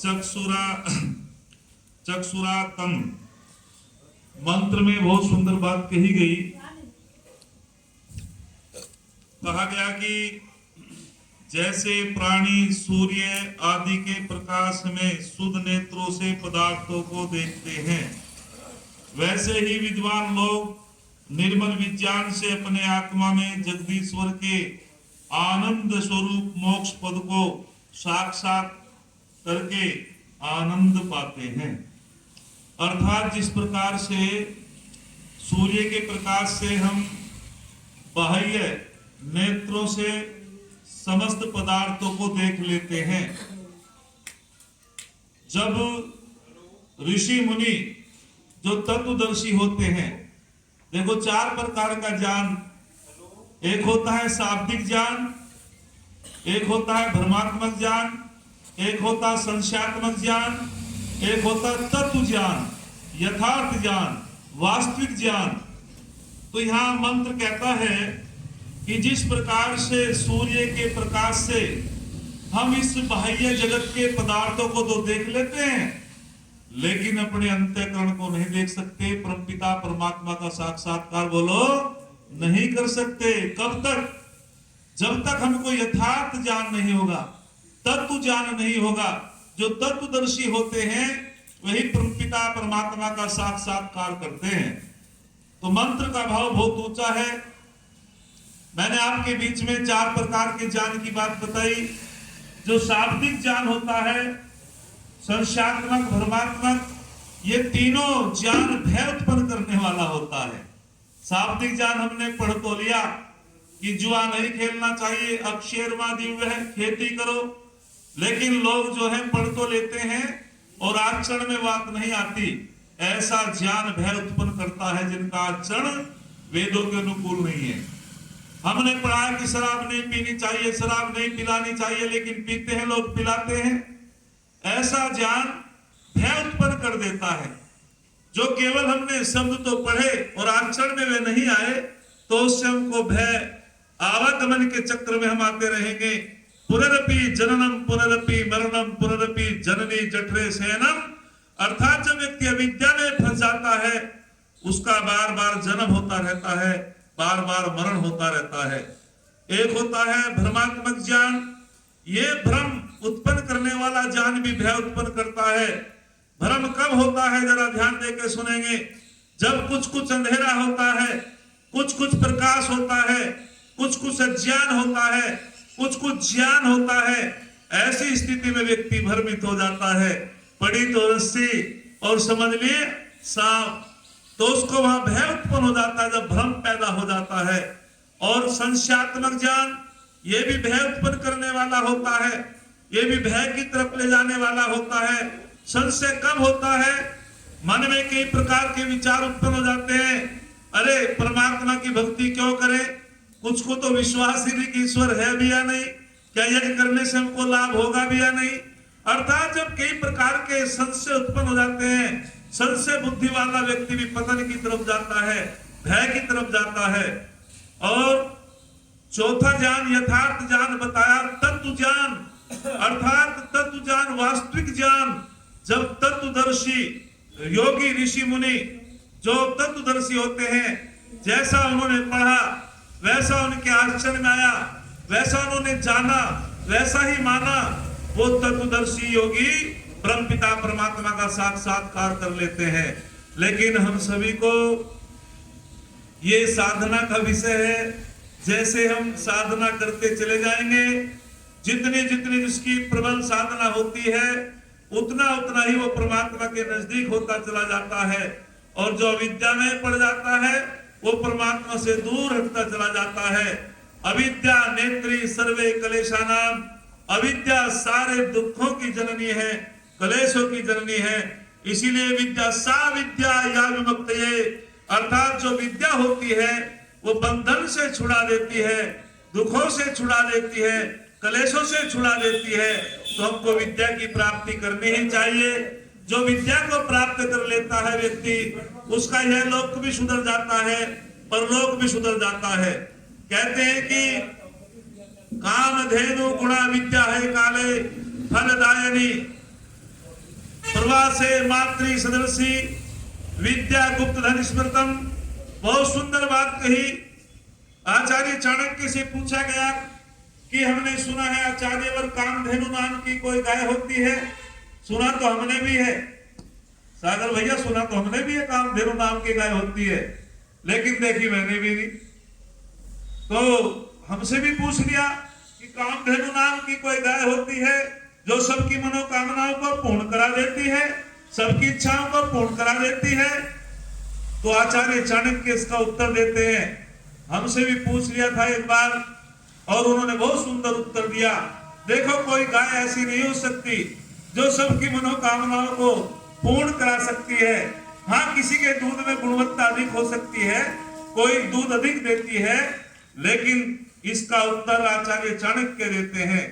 चक्षुरा चक्षुरातम मंत्र में बहुत सुंदर बात कही गई। कहा गया कि जैसे प्राणी सूर्य आदि के प्रकाश में शुद्ध नेत्रों से पदार्थों को देखते हैं, वैसे ही विद्वान लोग निर्मल विज्ञान से अपने आत्मा में जगदीश्वर के आनंद स्वरूप मोक्ष पद को साक्षात करके आनंद पाते हैं। अर्थात जिस प्रकार से सूर्य के प्रकाश से हम बाह्य नेत्रों से समस्त पदार्थों को देख लेते हैं, जब ऋषि मुनि जो तत्वदर्शी होते हैं, देखो 4 प्रकार का ज्ञान, एक होता है शाब्दिक ज्ञान, एक होता है भ्रमात्मक ज्ञान, एक होता है संशयात्मक ज्ञान, एक होता है तत्व ज्ञान, यथार्थ ज्ञान, वास्तविक ज्ञान। तो यहां मंत्र कहता है कि जिस प्रकार से सूर्य के प्रकाश से हम इस बाह्य जगत के पदार्थों को तो देख लेते हैं, लेकिन अपने अंतःकरण को नहीं देख सकते, परमपिता परमात्मा का साक्षात्कार बोलो नहीं कर सकते। कब तक? जब तक हमको यथार्थ ज्ञान नहीं होगा, तत्व ज्ञान नहीं होगा। जो तत्वदर्शी होते हैं वही परमपिता परमात्मा का साक्षात्कार करते हैं। तो मंत्र का भाव बहुत ऊंचा है। मैंने आपके बीच में 4 प्रकार के ज्ञान की बात बताई। जो शाब्दिक ज्ञान होता है, संशयात्मक, भ्रमात्मक, ये तीनों ज्ञान भय उत्पन्न करने वाला होता है। शाब्दिक ज्ञान हमने पढ़ तो लिया कि जुआ नहीं खेलना चाहिए, अक्षरमा दिव्य है, खेती करो, लेकिन लोग जो है पढ़ तो लेते हैं और आचरण में बात नहीं आती। ऐसा ज्ञान भय उत्पन्न करता है जिनका आचरण वेदों के अनुकूल नहीं है। हमने पढ़ा कि शराब नहीं पीनी चाहिए, शराब नहीं पिलानी चाहिए, लेकिन पीते हैं लोग, पिलाते हैं। ऐसा ज्ञान भय उत्पन्न कर देता है। जो केवल हमने शब्द तो पढ़े और आचरण में वे नहीं आए, तो उससे हमको भय, आवागमन के चक्र में हम आते रहेंगे। पुनरपि जननम पुनरपि मरणम पुनरपि जननी जठरे शयनम। अर्थात जब व्यक्ति अविद्या में फंस जाता है, उसका बार बार जन्म होता रहता है, बार बार मरण होता रहता है। एक होता है भ्रमात्मक ज्ञान। ये भ्रम उत्पन्न करने वाला ज्ञान भी भय उत्पन्न करता है। भ्रम कब होता है, जरा ध्यान देकर सुनेंगे। जब कुछ कुछ अंधेरा होता है, कुछ कुछ प्रकाश होता है, कुछ कुछ अज्ञान होता है, कुछ कुछ ज्ञान होता है। ऐसी स्थिति में व्यक्ति भ्रमित हो जाता है। पड़ी तो रस्सी और समझ लिए सांप, तो उसको वहां भय उत्पन्न हो जाता है जब भ्रम पैदा हो जाता है। और संशयात्मक ज्ञान, ये भी भय उत्पन्न करने वाला होता है, ये भी भय की तरफ ले जाने वाला होता है। संशय कब होता है? मन में कई प्रकार के विचार उत्पन्न हो जाते हैं। अरे परमात्मा की भक्ति क्यों करें? कुछ को तो विश्वास ही नहीं कि ईश्वर है भी या नहीं, क्या यज्ञ करने से हमको लाभ होगा भी या नहीं। अर्थात जब कई प्रकार के संशय उत्पन्न हो जाते हैं, संशय बुद्धि वाला व्यक्ति भी पतन की तरफ जाता है, भय की तरफ जाता है। और चौथा ज्ञान यथार्थ ज्ञान बताया, तत्व ज्ञान, अर्थात तत्व ज्ञान, वास्तविक ज्ञान। जब तत्वदर्शी योगी ऋषि मुनि जो तत्वदर्शी होते हैं, जैसा उन्होंने पढ़ा वैसा उनके आचरण में आया, वैसा उन्होंने जाना, वैसा ही माना, वो तत्वदर्शी योगी परमपिता परमात्मा का साक्षात्कार कर लेते हैं। लेकिन हम सभी को ये साधना का विषय है। जैसे हम साधना करते चले जाएंगे, जितनी जितनी जिसकी प्रबल साधना होती है, उतना उतना ही वो परमात्मा के नजदीक होता चला जाता है। और जो अविद्या में पड़ जाता है, वो परमात्मा से दूर हटता चला जाता है। अविद्या नेत्री सर्वे कलेशानाम। अविद्या सारे दुखों की जननी है, कलेशों की जननी है। इसीलिए विद्या सा विद्या या विमुक्तये, अर्थात जो विद्या होती है वो बंधन से छुड़ा देती है, दुखों से छुड़ा देती है, कलेशों से छुड़ा देती है। तो हमको विद्या की प्राप्ति करनी ही चाहिए। जो विद्या को प्राप्त कर लेता है व्यक्ति, उसका यह लोक भी सुधर जाता है, परलोक भी सुधर जाता है। कहते हैं कि कामधेनु गुणा विद्या है काले फलदायिनी। पूर्वा से मातृ सदृशी विद्या गुप्त धन स्मृतम। बहुत सुंदर बात कही। आचार्य चाणक्य से पूछा गया कि हमने सुना है आचार्यवर कामधेनु नाम की कोई गाय होती है। सुना तो हमने भी है सागर भैया, सुना तो हमने भी है कामधेनु नाम की गाय होती है, लेकिन देखी मैंने भी नहीं। तो हमसे भी पूछ लिया कि कामधेनु नाम की कोई गाय होती है जो सबकी मनोकामनाओं को पूर्ण करा देती है, सबकी इच्छाओं को पूर्ण करा देती है। तो आचार्य चाणक्य इसका उत्तर देते हैं, हमसे भी पूछ लिया था एक बार और उन्होंने बहुत सुंदर उत्तर दिया। देखो, कोई गाय ऐसी नहीं हो सकती जो सबकी मनोकामनाओं को पूर्ण करा सकती है। हाँ, किसी के दूध में गुणवत्ता अधिक हो सकती है, कोई दूध अधिक देती है, लेकिन इसका उत्तर आचार्य चाणक्य देते हैं।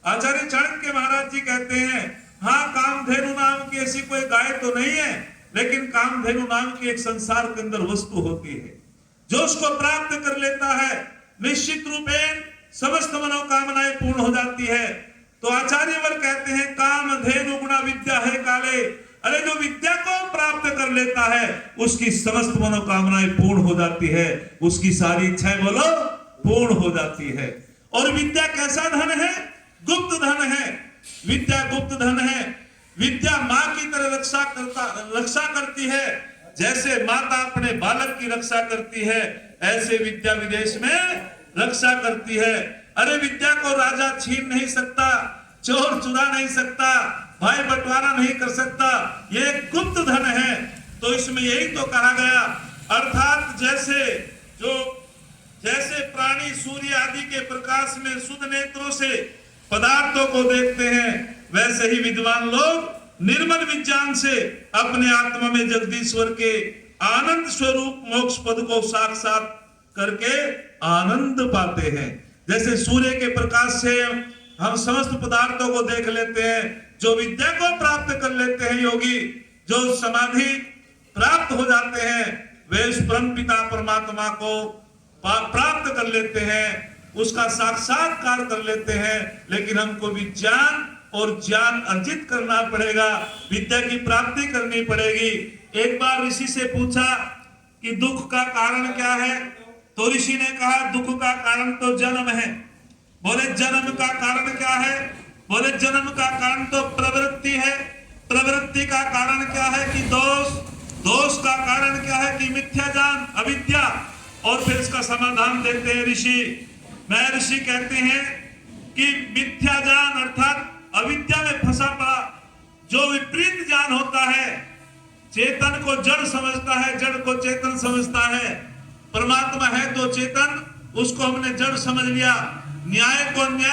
आचार्य चाणक्य महाराज जी कहते हैं, हाँ, कामधेनु नाम की ऐसी कोई गाय तो नहीं है, लेकिन कामधेनु नाम की एक संसार के अंदर वस्तु होती है जो उसको प्राप्त कर लेता है, निश्चित रूपेण समस्त मनोकामनाएं पूर्ण हो जाती है। तो आचार्यवर कहते हैं, कामधेनु गुणा विद्या है काले। अरे, जो विद्या को प्राप्त कर लेता है उसकी समस्त मनोकामनाएं पूर्ण हो जाती है, उसकी सारी इच्छाएं बोलो पूर्ण हो जाती है। और विद्या कैसा धन है? गुप्त धन है। विद्या गुप्त धन है। विद्या माँ की तरह रक्षा करती है। जैसे माता अपने बालक की रक्षा करती है, ऐसे विद्या विदेश में रक्षा करती है। अरे, विद्या को राजा छीन नहीं सकता, चोर चुरा नहीं सकता, भाई बंटवारा नहीं कर सकता, ये गुप्त धन है। तो इसमें यही तो कहा गया, अर्थात जैसे प्राणी सूर्य आदि के प्रकाश में शुद्ध नेत्रों से पदार्थों को देखते हैं, वैसे ही विद्वान लोग निर्मल विज्ञान से अपने आत्मा में जगदीश्वर के आनंद स्वरूप मोक्ष पद को साक्षात करके आनंद पाते हैं। जैसे सूर्य के प्रकाश से हम समस्त पदार्थों को देख लेते हैं, जो विद्या को प्राप्त कर लेते हैं योगी, जो समाधि प्राप्त हो जाते हैं, वे उस परम पिता परमात्मा को प्राप्त कर लेते हैं, उसका साक्षात्कार कर लेते हैं। लेकिन हमको विज्ञान और ज्ञान अर्जित करना पड़ेगा, विद्या की प्राप्ति करनी पड़ेगी। एक बार ऋषि से पूछा कि दुख का कारण क्या है, तो ऋषि ने कहा, दुख का कारण तो जन्म है। बोले, जन्म का कारण क्या है? बोले, जन्म का कारण तो प्रवृत्ति है। प्रवृत्ति का कारण क्या है कि दोष। दोष का कारण क्या है कि मिथ्या ज्ञान, अविद्या। और फिर इसका समाधान देते हैं ऋषि। महर्षि कहते हैं कि मिथ्या ज्ञान अर्थात अविद्या में फंसा पड़ा जो विपरीत ज्ञान होता है, चेतन को जड़ समझता है, जड़ को चेतन समझता है। परमात्मा है तो चेतन, उसको हमने जड़ समझ लिया, न्याय को अन्याय